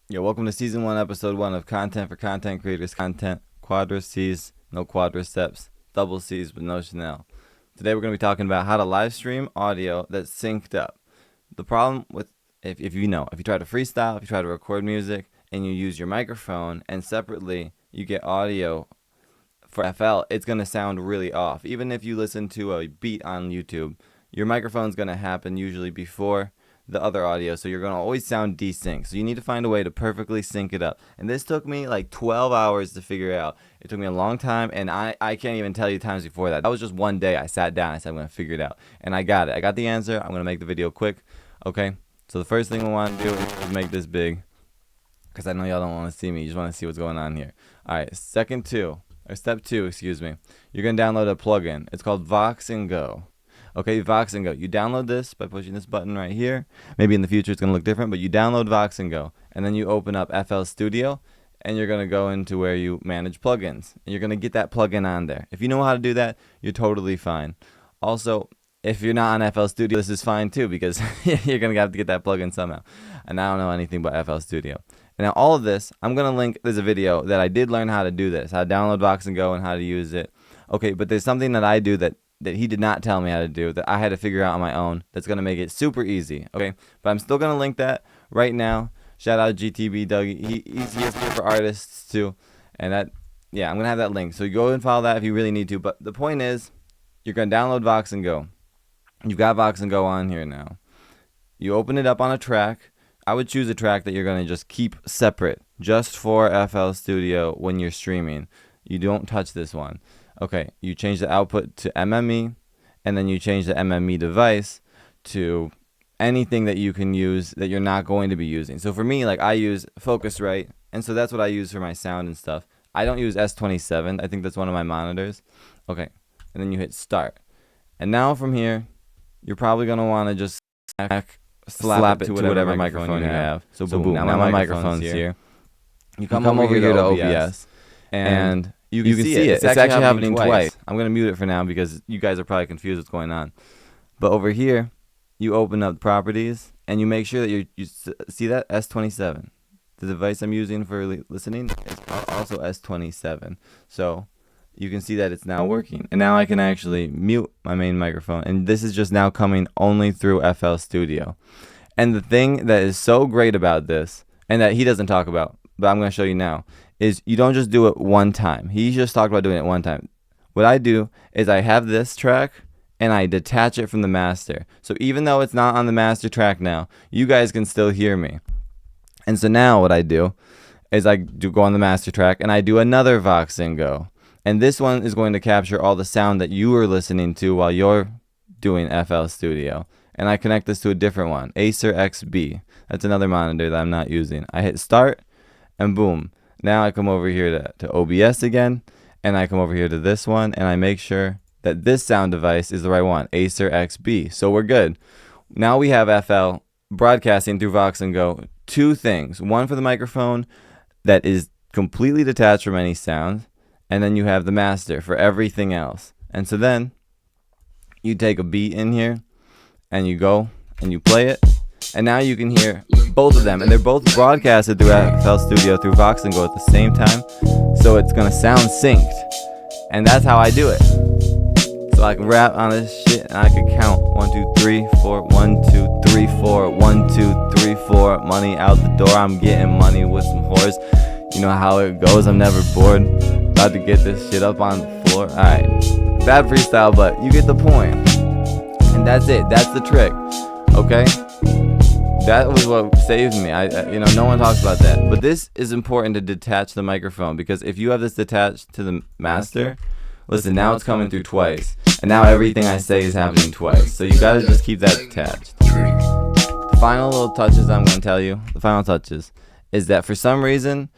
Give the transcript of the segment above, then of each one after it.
Yo, welcome to season 1, episode 1 of Content for Content Creators. Content, quadra C's, no quadriceps, double C's with no Chanel. Today we're going to be talking about how to live stream audio that's synced up. The problem with, if you try to freestyle, if you try to record music, and you use your microphone, and separately you get audio for FL, it's going to sound really off. Even if you listen to a beat on YouTube, your microphone's going to happen usually before the other audio, so you're going to always sound desynced. So you need to find a way to perfectly sync it up. And this took me like 12 hours to figure out. It took me a long time, and I can't even tell you times before that. That was just one day. I sat down, I said I'm going to figure it out, and I got it. I got the answer. I'm going to make the video quick. Okay, so the first thing we want to do is make this big, because I know y'all don't want to see me. You just want to see what's going on here. Alright, step 2, excuse me. You're going to download a plugin. It's called Vox and Go. Okay, Vox and Go. You download this by pushing this button right here. Maybe in the future it's going to look different, but you download Vox and Go. And then you open up FL Studio, and you're going to go into where you manage plugins. And you're going to get that plugin on there. If you know how to do that, you're totally fine. Also, if you're not on FL Studio, this is fine too, because you're going to have to get that plugin somehow. And I don't know anything about FL Studio. And now all of this, I'm going to link, there's a video that I did learn how to do this, how to download Vox and Go and how to use it. Okay, but there's something that I do that he did not tell me how to do, that I had to figure out on my own, that's going to make it super easy, okay? But I'm still going to link that right now. Shout out GTB Dougie. He's here for artists too. And that, yeah, I'm going to have that link. So you go and follow that if you really need to. But the point is, you're going to download Vox and Go. You've got Vox and Go on here now. You open it up on a track. I would choose a track that you're going to just keep separate, just for FL Studio when you're streaming. You don't touch this one. Okay, you change the output to MME, and then you change the MME device to anything that you can use that you're not going to be using. So for me, like, I use Focusrite, and so that's what I use for my sound and stuff. I don't use S27. I think that's one of my monitors. Okay, and then you hit start. And now from here, you're probably going to want to just slap it to whatever microphone you have. So boom, now my microphone's here. You come over here to OBS, and you can see it. It's actually happening twice. I'm going to mute it for now because you guys are probably confused what's going on. But over here, you open up properties, and you make sure that you see that S27. The device I'm using for listening is also S27. So you can see that it's now working. And now I can actually mute my main microphone. And this is just now coming only through FL Studio. And the thing that is so great about this, and that he doesn't talk about, but I'm going to show you now, is you don't just do it one time. He just talked about doing it one time. What I do is I have this track, and I detach it from the master. So even though it's not on the master track now, you guys can still hear me. And so now what I do is I do go on the master track, and I do another Vox and Go. And this one is going to capture all the sound that you are listening to while you're doing FL Studio. And I connect this to a different one, Acer XB. That's another monitor that I'm not using. I hit start, and boom. Now I come over here to OBS again, and I come over here to this one, and I make sure that this sound device is the right one, Acer XB. So we're good. Now we have FL broadcasting through Vox and Go. Two things. One for the microphone that is completely detached from any sound, and then you have the master for everything else. And so then you take a beat in here, and you go and you play it, and now you can hear both of them, and they're both broadcasted through FL Studio through Vox and Go at the same time, so it's gonna sound synced. And that's how I do it. So I can rap on this shit, and I can count 1 2 3 4 1 2 3 4 1 2 3 4. Money out the door. I'm getting money with some whores. You know how it goes. I'm never bored. About to get this shit up on the floor. All right, bad freestyle, but you get the point. And that's it. That's the trick. Okay. That was what saved me. No one talks about that. But this is important to detach the microphone, because if you have this detached to the master, listen, now it's coming through twice. And now everything I say is happening twice. So you gotta just keep that detached. The final little touches I'm gonna tell you, the final touches, is that for some reason,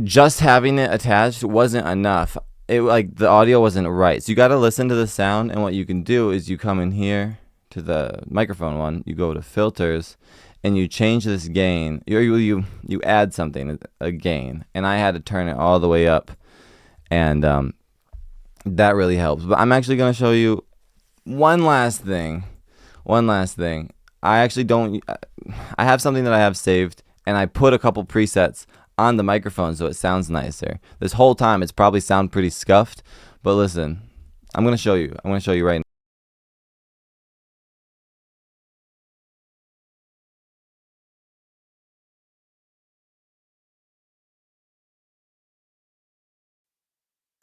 just having it attached wasn't enough. The audio wasn't right. So you gotta listen to the sound, and what you can do is you come in here to the microphone one, you go to filters, and you change this gain. You add something, a gain, and I had to turn it all the way up, and that really helps. But I'm actually going to show you one last thing. I actually don't. I have something that I have saved, and I put a couple presets on the microphone so it sounds nicer. This whole time it's probably sound pretty scuffed, but listen, I'm gonna show you. I'm gonna show you right now.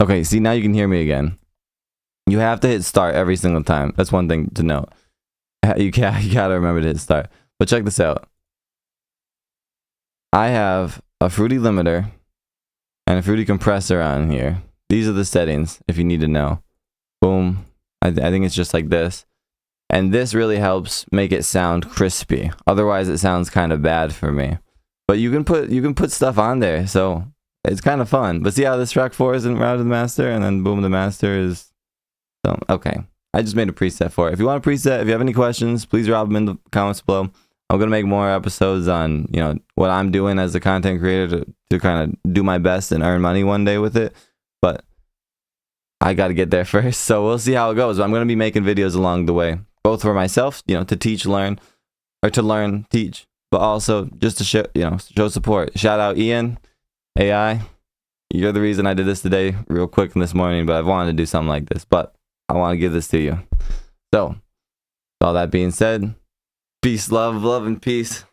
Okay, see, now you can hear me again. You have to hit start every single time. That's one thing to note. You gotta remember to hit start. But check this out. I have a fruity limiter and a fruity compressor on here. These are the settings if you need to know. Boom. I think it's just like this. And this really helps make it sound crispy. Otherwise it sounds kind of bad for me. But you can put stuff on there, so it's kind of fun. But see how this track 4 isn't routed to the master, and then boom, the master is. So okay, I just made a preset for it. If you want a preset, if you have any questions, please drop them in the comments below. I'm gonna make more episodes on, you know, what I'm doing as a content creator to kind of do my best and earn money one day with it. But I got to get there first, so we'll see how it goes. But I'm gonna be making videos along the way, both for myself, you know, to teach, learn, or to learn, teach, but also just to show, you know, show support. Shout out Ian, AI. You're the reason I did this today, real quick this morning. But I've wanted to do something like this, but I want to give this to you. So, with all that being said, peace, love, and peace.